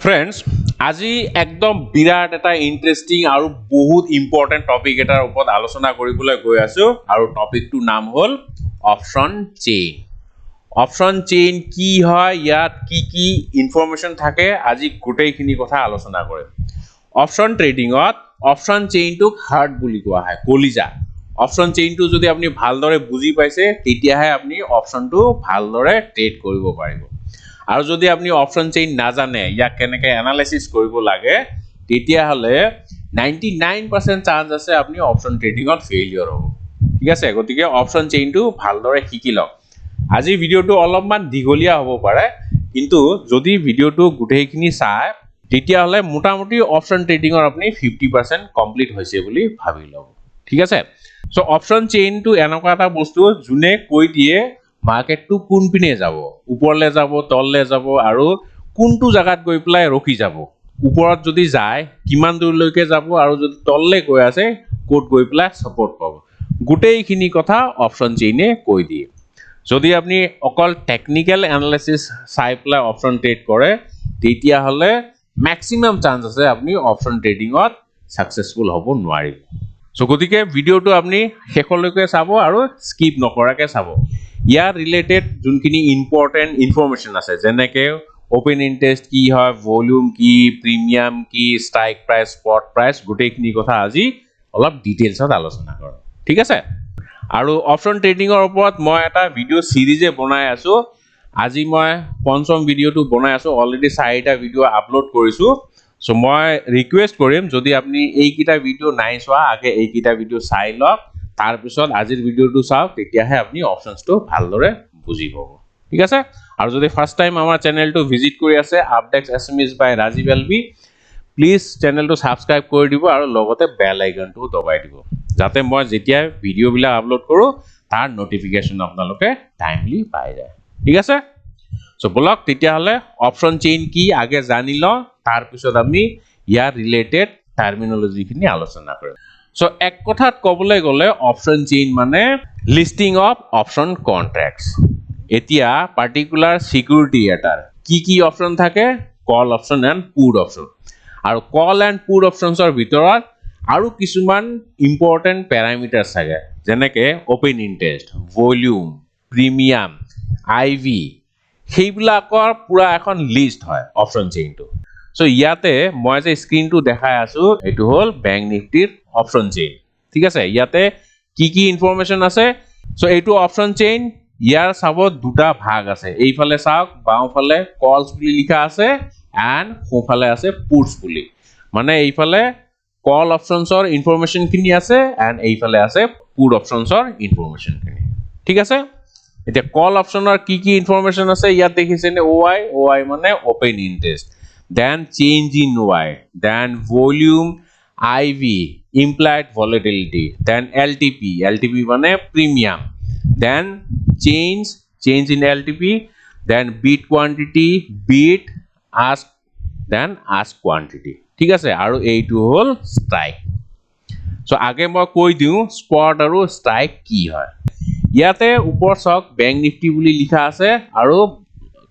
Friends, আজি একদম বিৰাট এটা ইন্টাৰেষ্টিং আৰু বহুত ইম্পৰ্টেন্ট টপিক এটাৰ ওপৰত আলোচনা কৰিবলৈ গৈ আছো আৰু টপিকটোৰ নাম হ'ল অপচন চেইন। অপচন চেইন কি হয়, ইয়াত কি ইনফৰমেশন থাকে, আজি গোটেইখিনি কথা আলোচনা কৰিম। অপচন ট্ৰেডিংত অপচন চেইনটোক হাৰ্ট বুলি কোৱা হয়, কলিজা। অপচন চেইনটো যদি আপুনি ভালদৰে বুজি পাইছে তেতিয়াহে আপুনি অপচনটো ভালদৰে ট্ৰেড কৰিব পাৰিব। আৰু যদি আপনি অপচন চেইন নাজানে ইয়াক কেনেকৈ এনালাইসিস কৰিব লাগে তেতিয়াহলে 99% চান্স আছে আপনি অপচন ট্ৰেডিংত ফেইলিয়ৰ হ'ব। ঠিক আছে, গতিকে অপচন চেইনটো ভালদৰে শিকি লওক। আজি ভিডিওটো অলপমান দীঘলীয়া হ'ব পাৰে, কিন্তু যদি ভিডিওটো গোটেইখিনি চায় তেতিয়াহলে মোটামুটি অপচন ট্ৰেডিংৰ আপনি 50% কমপ্লিট হৈছে বুলি ভাবি লওক। ঠিক আছে, সো অপচন চেইনটো এনেকুৱা এটা বস্তু যোনে কৈ দিয়ে মাৰ্কেটটো কোন পিনে যাব, উপৰলে যাব, তললে যাব আৰু কোনটো জায়গাত গৈ পেলাই ৰখি যাব, ওপৰত যদি যায় কিমান দূৰলৈকে যাব আৰু যদি তললে গৈ আছে কোট গৈ পেলাই সাপোর্ট পাব, গোটেইখিনি কথা অপচন চেইনে কৈ দিয়ে। যদি আপনি অকল টেকনিক্যাল এনালাইসিস চাই পেলাই অপচন ট্ৰেড কৰে তেতিয়াহলে ম্যাক্সিমাম চান্স আছে আপনি অপচন ট্ৰেডিংত সাকসেসফুল হ'ব নোৱাৰিব। সো গতিকে ভিডিওটো আপনি শেষলৈকে চাব আৰু স্কিপ নকৰাকে চাব। ইয়াৰ ৰিলেটেড যোনখিনি ইম্পৰ্টেন্ট ইনফৰমেশন আছে, যেনেকে ওপেন ইন্টারেস্ট কি হয়, ভলিউম কি, প্রিমিয়াম কি, স্ট্রাইক প্রাইস, স্পট প্রাইস, গোটেইখিনি কথা আজি অলপ ডিটেইলছত আলোচনা কৰিম। ঠিক আছে, আৰু অপচন ট্ৰেডিংৰ ওপৰত মই এটা ভিডিও সিৰিজে বনাই আছো। আজি মই পঞ্চম ভিডিওটো বনাই আছো, অলৰেডি 4টা ভিডিও আপলোড কৰিছো। সো মই ৰিকুৱেষ্ট কৰিম যদি আপনি এইকিটা ভিডিও নাই চোৱা আগে এইকিটা ভিডিও চাই লওক, তাৰ পিছত আজিৰ ভিডিওটো চাওক, তেতিয়াহে আপনি অপশনসটো ভালদৰে বুজি পাব। ঠিক আছে, আৰু যদি ফাৰ্স্ট টাইম আমাৰ চেনেলটো ভিজিট কৰি আছে updates SMS by Rajiv LB, please চেনেলটো সাবস্ক্ৰাইব কৰি দিব আৰু লগতে বেল আইকনটো দবাই দিব, যাতে মই যেতিয়া ভিডিওবিলাক আপলোড কৰো তাৰ নটিফিকেশন আপোনালোকে টাইমলি পাই যায়। ঠিক আছে, সো বলক তেতিয়াহলে অপচন চেইন কি আগে জানি লওঁ, তাৰ পিছত আমি ইয়াৰ ৰিলেটেড টাৰ্মিনোলজিখিনি আলোচনা কৰিম। সো এক কথাত ক'বলৈ গ'লে অপচন চেইন মানে লিস্টিং অফ অপচন কন্ট্রাক্টস। এতিয়া পার্টিকুলার সিকিউরিটি এটাৰ কি অপশন থাকে, কল অপশন এন্ড পুট অপশন, আৰু কল এন্ড পুট অপশনসৰ ভিতৰত আৰু কিছুমান ইম্পৰ্টেন্ট প্যাৰামিটাৰস থাকে, যেনেকে open interest, volume, premium, IV, সেইবিলাকৰ পুৰা এখন লিষ্ট হয় অপশন চেইনটো। সো ইয়াতে মই যে স্ক্ৰিনটো দেখাই আছো এটো হল ব্যাংক নিফটিৰ অপশন চেইন। ঠিক আছে, ইয়াতে কি ইনফৰমেশন আছে। সো এইটো অপশন চেইন, ইয়াৰ চাব দুটা ভাগ আছে, এইফালে চাওক বাওঁফালে কলস বুলি লিখা আছে এন্ড সোঁফালে আছে পুটস বুলি, মানে এইফালে কল অপশনসৰ ইনফৰমেশন খিনি আছে এন্ড এইফালে আছে পুট অপশনসৰ ইনফৰমেশন খিনি। ঠিক আছে, এতিয়া কল অপশনৰ কি ইনফৰমেশন আছে ইয়াত দেখিছেনে, ওআই মানে open interest, then change in OI, then volume, IV implied volatility, then LTP মানে premium, then change in LTP, then bid quantity, bid ask, then ask quantity. ঠিক আছে, আৰু এইটো হল স্ট্ৰাইক। সো আগে মই কৈ দিও স্পট আৰু স্ট্ৰাইক কি হয়। ইয়াতে ওপৰ চাওক ব্যাংক নিফটি বুলি লিখা আছে আৰু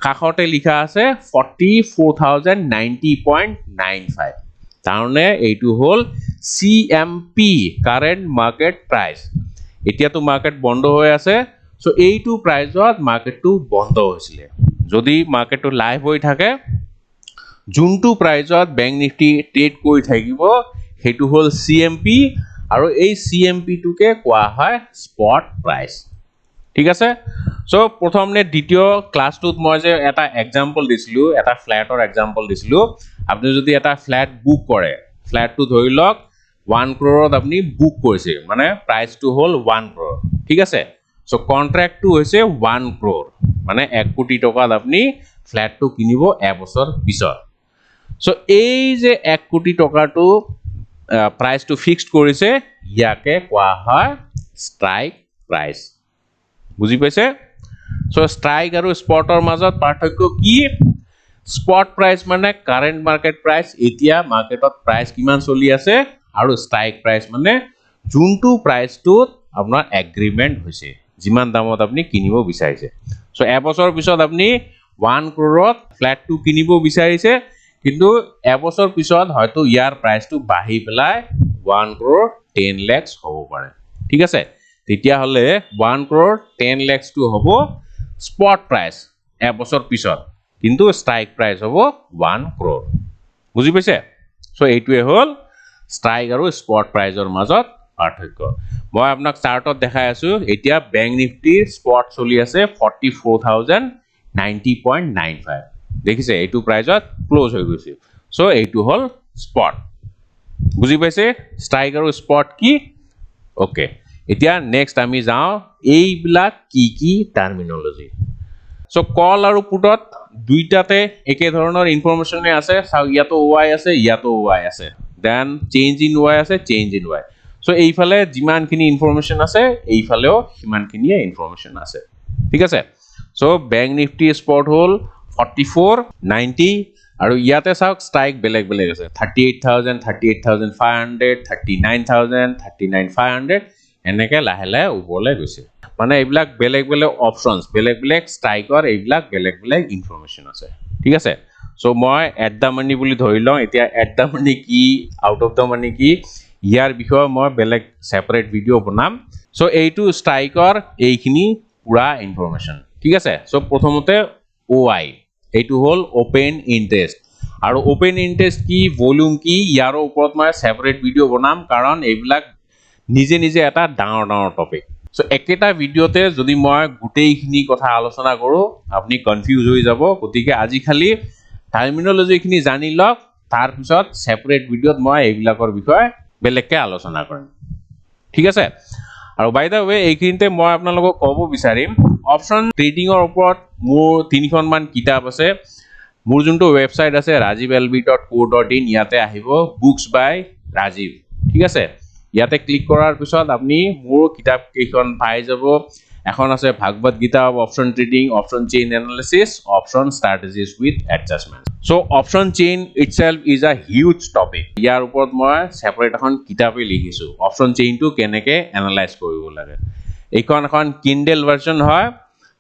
কাষতে লিখা আছে 44,090.95, তাৰমানে এইটো হল CMP কারেন্ট মার্কেট প্রাইস। এতিয়াতো মার্কেট বন্ধ হৈ আছে, সো এইটো প্রাইসত মার্কেটটো বন্ধ হৈছিল। যদি মার্কেটটো লাইভ হৈ থাকে যোনটো প্রাইসত ব্যাংক নিফটি ট্রেড কৰি থাকিব হেতু হল CMP, আৰু এই CMP টোকে কোৱা হয় স্পট প্ৰাইস। ঠিক আছে, সো প্ৰথমনে দ্বিতীয় ক্লাসটোত মই যে এটা এক্সাম্পল দিছিলো, এটা ফ্ল্যাটৰ এক্সাম্পল দিছিলো, আপনি যদি এটা ফ্ল্যাট বুক কৰে, ফ্ল্যাটটো ধৰি লওক 1 crore আপনি বুক কৰিছে, মানে প্ৰাইসটো হল 1 crore। ঠিক আছে, সো কন্ট্রাক্টটো হৈছে 1 crore, মানে 1 কোটি টকাত আপনি ফ্ল্যাটটো কিনিব এবছৰ পিছত। সো এই যে 1 কোটি টকাটো প্ৰাইসটো ফিক্সড কৰিছে ইয়াকে কোৱা হয় স্ট্ৰাইক প্ৰাইস। বুজি পাইছে? সো স্ট্ৰাইক আৰু স্পটৰ মাজত পাৰ্থক্য কি? স্পট প্ৰাইস মানে কাৰেন্ট মাৰ্কেট প্ৰাইস, এতিয়া মাৰ্কেটত প্ৰাইস কিমান চলি আছে, আৰু স্ট্ৰাইক প্ৰাইস মানে যোনটো প্ৰাইসটোত আপোনাৰ এগ্ৰিমেন্ট হৈছে, যিমান দামত আপনি কিনিব বিচাৰিছে। সো এবছৰ পিছত আপনি 1 crore ফ্ল্যাটটো কিনিব বিচাৰিছে, কিন্তু এবছৰ পিছত হয়তো ইয়াৰ প্ৰাইচটো বাঢ়ি পেলাই 1 crore 10 lakhs হ'ব পাৰে ঠিক আছে তেতিয়া হলে 1 crore 10 lakhs টো হ'ব স্পট প্ৰাইস এবছৰ পিছত কিন্তু স্ট্ৰাইক প্ৰাইস হ'ব 1 crore বুজি পাইছে সো এইটোৱে হল স্ট্ৰাইক আৰু স্পট প্ৰাইসৰ মাজত পাৰ্থক্য মই আপোনাক চাৰ্টত দেখাই আছো এতিয়া ব্যাংক নিফটিৰ স্পট চলি আছে 44090.95 দেখিছে এইটো প্ৰাইসত ক্লোজ হৈ গৈছে সো এইটো হল স্পট বুজি পাইছে স্ট্ৰাইক আৰু স্পট কি ওকে এতিয়া নেক্সট আমি যাও এইবিলাক কি টাৰ্মিনোলজি সো কল আৰু পুটত দুইটাতে একে ধৰণৰ ইনফৰমেশনে আছে চাও ইয়াতো ওয়াই আছে ইয়াতো ওয়াই আছে দেন চেঞ্জ ইন ওয়াই আছে চেঞ্জ ইন ওয়াই সো এইফালে যিমানখিনি ইনফৰমেশন আছে এইফালেও সিমানখিনিয়ে ইনফৰমেশন আছে ঠিক আছে সো ব্যাংক নিফটি স্পট হল 4490 আৰু ইয়াতে চাওক স্ট্ৰাইক বেলেগ বেলেগ আছে 38000 38500 39000 39500 এনেকে লাহে লাহে ওপৰলৈ গৈছে মানে এইবিলাক বেলেগ বেলেগ অপশনস বেলেগ বেলেগ স্ট্ৰাইকৰ এইবিলাক বেলেগ বেলেগ ইনফৰমেশন আছে ঠিক আছে সো মই এট দা মানি বুলি ধৰি লওঁ এতিয়া এট দা মানি কি আউট অফ দা মানি কি ইয়াৰ বিষয়ে মই বেলেগ সেপাৰেট ভিডিও বনাম সো এইটো স্ট্ৰাইকৰ এইখিনি পুৰা ইনফৰমেশন ঠিক আছে সো প্ৰথমতে ওআই এইটো হল ওপেন ইন্টাৰেস্ট আৰু ওপেন ইন্টাৰেস্ট কি ভলিউম কি ইয়াৰ ওপৰত মই সেপাৰেট ভিডিও বনাম কাৰণ এইবিলাক নিজে নিজে এটা ডাঙৰ ডাঙৰ টপিক সো একেটা ভিডিওতে যদি মই গুটেইখিনি কথা আলোচনা কৰো আপুনি কনফিউজ হৈ যাব গতিকে আজি খালি টাৰ্মিনোলজি খিনি জানি লওক তাৰ পিছত সেপাৰেট ভিডিওত মই এইবিলাকৰ বিষয়ে বেলেগকে আলোচনা কৰিম ঠিক আছে আৰু বাই দা ওয়ে এইখিনিতে মই আপোনালোকক ক'ব বিচাৰিম অপশন ট্ৰেডিংৰ ওপৰত মোৰ 3খন মান কিতাপ আছে মোৰ যোনটো ওয়েবসাইট আছে rajivlb.co.in ইয়াতে আহিব বুকস বাই ৰাজীৱ ঠিক আছে ইয়াতে ক্লিক কৰাৰ পিছত আপুনি মোৰ কিতাপ কেইখন পাই যাব এখন আছে Bhagavad Gita of option trading option chain analysis option strategies with adjustment so option chain itself is a huge topic ইয়াৰ ওপৰত মই সেপাৰেট এখন কিতাপে লিখিছো অপশন চেইনটো কেনেকে এনালাইজ কৰিব লাগে এইখন এখন কিন্ডল ভাৰ্সন হয়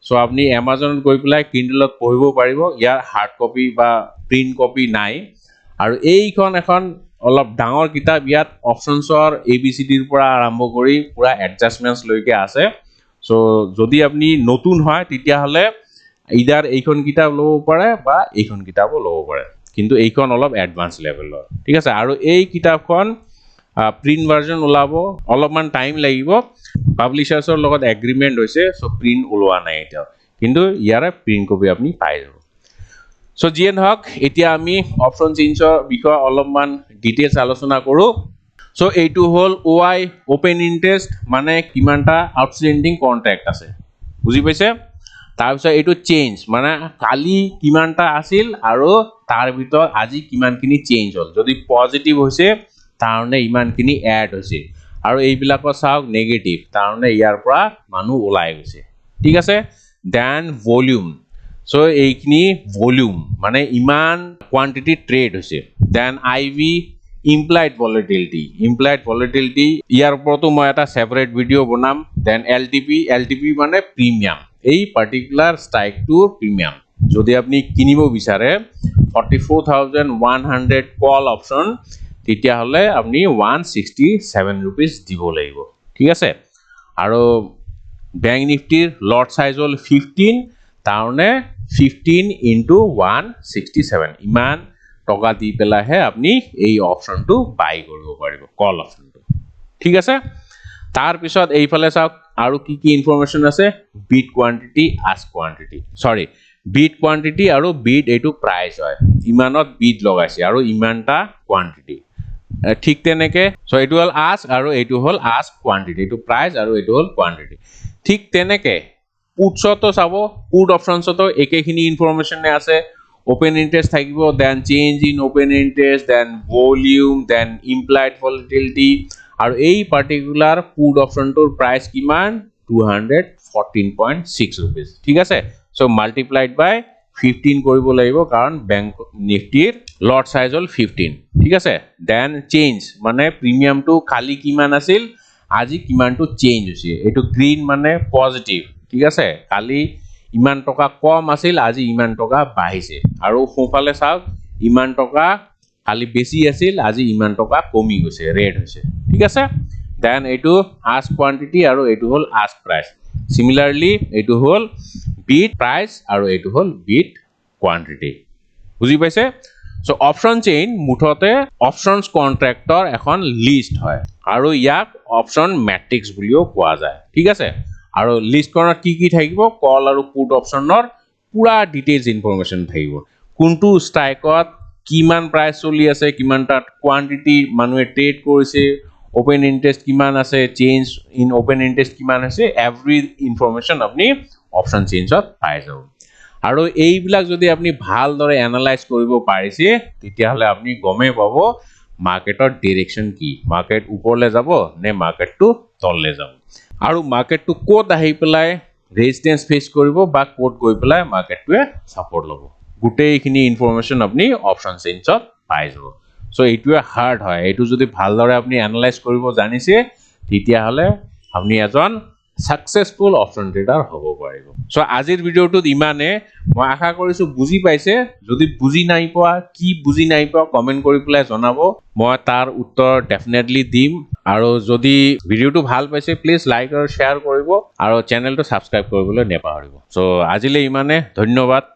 সো আপুনি Amazonত গৈ পেলাই কিন্ডলত পঢ়িব পাৰিব ইয়াৰ হাৰ্ড কপি বা প্ৰিন্ট কপি নাই আৰু এইখন এখন অলপ ডাঙৰ কিতাপ ইয়াত অপশনছৰ এবিসিডিৰ পৰা আৰম্ভ কৰি পুৰা এডজাস্টমেন্টস লৈকে আছে সো যদি আপুনি নতুন হয় তেতিয়া হলে ইদাৰ এইখন কিতাপ লব পাৰে বা এইখন কিতাপও লব পাৰে কিন্তু এইখন অলপ এডভান্স লেভেলৰ ঠিক আছে আৰু এই কিতাপখন প্ৰিন্ট ভাৰ্সন ওলাব অলপমান টাইম লাগিব পাবলিশাৰ্ছৰ লগত এগ্ৰিমেন্ট হৈছে সো প্ৰিন্ট ওলোৱা নাই এটা কিন্তু ইয়াৰে প্ৰিন্ট কপি আপুনি পাই যাব সো জিএন হক এতিয়া আমি অপশন চেঞ্জৰ বিষয়ে অলপমান ডিটেইলছ আলোচনা কৰো সো এইটো হল ওআই ওপেন ইন্টাৰেস্ট মানে কিমানটা আউটস্ট্যান্ডিং কন্ট্ৰাক্ট আছে বুজি পাইছে তাৰ পিছত এইটো চেঞ্জ মানে কালি কিমানটা আছিল আৰু তাৰ ভিতৰত আজি কিমানখিনি চেঞ্জ হল যদি পজিটিভ হৈছে তাৰনে ইমানখিনি এড হৈছে আৰু এইবিলাকৰ চাওক নেগেটিভ তাৰনে ইয়াৰ পৰা মানুহ ওলাই গৈছে ঠিক আছে দেন ভলিউম সো এইখিনি ভলিউম মানে ইমান কোয়ান্টিটি ট্ৰেড হৈছে দেন আইভি implied volatility ইয়াৰ ওপৰতো মই এটা সেপাৰেট ভিডিও বনাম দেন এলটিপি মানে প্ৰিমিয়াম এই পাৰ্টিকুলাৰ স্ট্ৰাইক টু প্ৰিমিয়াম যদি আপুনি কিনিব বিচাৰে 44100 কল অপশন তেতিয়া হলে আপুনি 167 rupees দিব লাগিব ঠিক আছে আৰু ব্যাংক নিফটিৰ লট সাইজ হল 15 তাৰনে 15 into 167 ইমান টকা দি পেলাহে আপনি এই অপশনটো বাই কৰিব পাৰিব কল অপশনটো ঠিক আছে তাৰ পিছত এইফালে চাওক আৰু কি কি ইনফৰমেশন আছে বিট কোয়ান্টিটি আস্ক কোয়ান্টিটি সৰি বিট কোয়ান্টিটি আৰু বিট এইটো প্ৰাইস হয় ইমানত বিট লগাইছে আৰু ইমানটা কোয়ান্টিটি ঠিক তেনেকে সো এইটো হল আস্ক আৰু এইটো হল আস্ক কোয়ান্টিটি এইটো প্ৰাইস আৰু এইটো হল কোয়ান্টিটি ঠিক তেনেকে পুটছতো চাব পুট অপশনছতো একেখিনি ইনফৰমেশনে আছে open interest থাকিব then change in open interest then volume then implied volatility আৰু এই পাৰ্টিকুলাৰ put option টোৰ প্রাইস কিমান 214.6 rupees ঠিক আছে সো মাল্টিপ্লাইড বাই 15 কৰিব লাগিব কাৰণ ব্যাংক নিফটিৰ লট সাইজ হল 15 ঠিক আছে দেন চেঞ্জ মানে প্ৰিমিয়ামটো খালি কিমান আছিল আজি কিমানটো চেঞ্জ হৈছে এটো গ্ৰীন মানে পজিটিভ ঠিক আছে খালি ইমান টকা কম আছিল আজি ইমান টকা বাঢ়িছে আৰু সোঁফালে চাওক ইমান টকা খালি বেছি আছিল আজি ইমান টকা কমি গৈছে ৰেট হৈছে ঠিক আছে দেন এইটো আস্ক কোয়ান্টিটি আৰু এইটো হল আস্ক প্ৰাইস সিমিলাৰলি এইটো হল বিট প্ৰাইস আৰু এইটো হল বিট কোয়ান্টিটি বুজি পাইছে সো অপশন চেইন মুঠতে অপশনস কন্ট্ৰাক্টৰ এখন লিষ্ট হয় আৰু ইয়াক অপশন ম্যাট্ৰিক্স বুলিও কোৱা যায় ঠিক আছে আৰু লিষ্টখনত কি থাকিব কল আৰু পুট অপশনৰ পুৰা ডিটেইলস ইনফৰমেশন থাকিব কোনটো স্ট্ৰাইকত কিমান প্ৰাইস চলি আছে কিমানটা কোয়ান্টিটি মানুহে ট্ৰেড কৰিছে ওপেন ইন্টাৰেস্ট কিমান আছে চেঞ্জ ইন ওপেন ইন্টাৰেস্ট কিমান আছে এভৰি ইনফৰমেশন আপুনি অপশন চেঞ্জত পাই যাব আৰু এইবিলাক যদি আপুনি ভালদৰে এনালাইজ কৰিব পাৰিছে তেতিয়া হলে আপুনি গমে পাব মাৰ্কেটৰ ডাইৰেকশন কি মাৰ্কেট ওপৰলে যাব নে মাৰ্কেটটো তললে যাব আৰু মাৰ্কেটটো কোত আহি পেলাই ৰেজিস্ট্যান্স ফেস কৰিব বা কোত গৈ পেলাই মাৰ্কেটটোৱে সাপোৰ্ট ল'ব গুটেইখিনি ইনফৰমেশন আপুনি অপশন চেঞ্জত পাই যাব সো এইটোৱে হাৰ্ড হয় এইটো যদি ভালদৰে আপুনি এনালাইজ কৰিব জানিছে তেতিয়া হলে আপুনি এজন সাকসেসফুল অপশন ট্ৰেডাৰ হ'ব পাৰিব সো আজিৰ ভিডিওটোত ইমানে মই আশা কৰিছো বুজি পাইছে যদি বুজি নাই পোৱা কি বুজি নাই পোৱা কমেন্ট কৰি পেলাই জনাব মই তাৰ উত্তৰ ডেফিনেটলি দিম আৰু যদি ভিডিওটো ভাল পাইছে প্লিজ লাইক আৰু শেয়াৰ কৰিব আৰু চেনেলটো সাবস্ক্ৰাইব কৰিবলৈ নেপাহৰিব সো আজিলৈ ইমানে ধন্যবাদ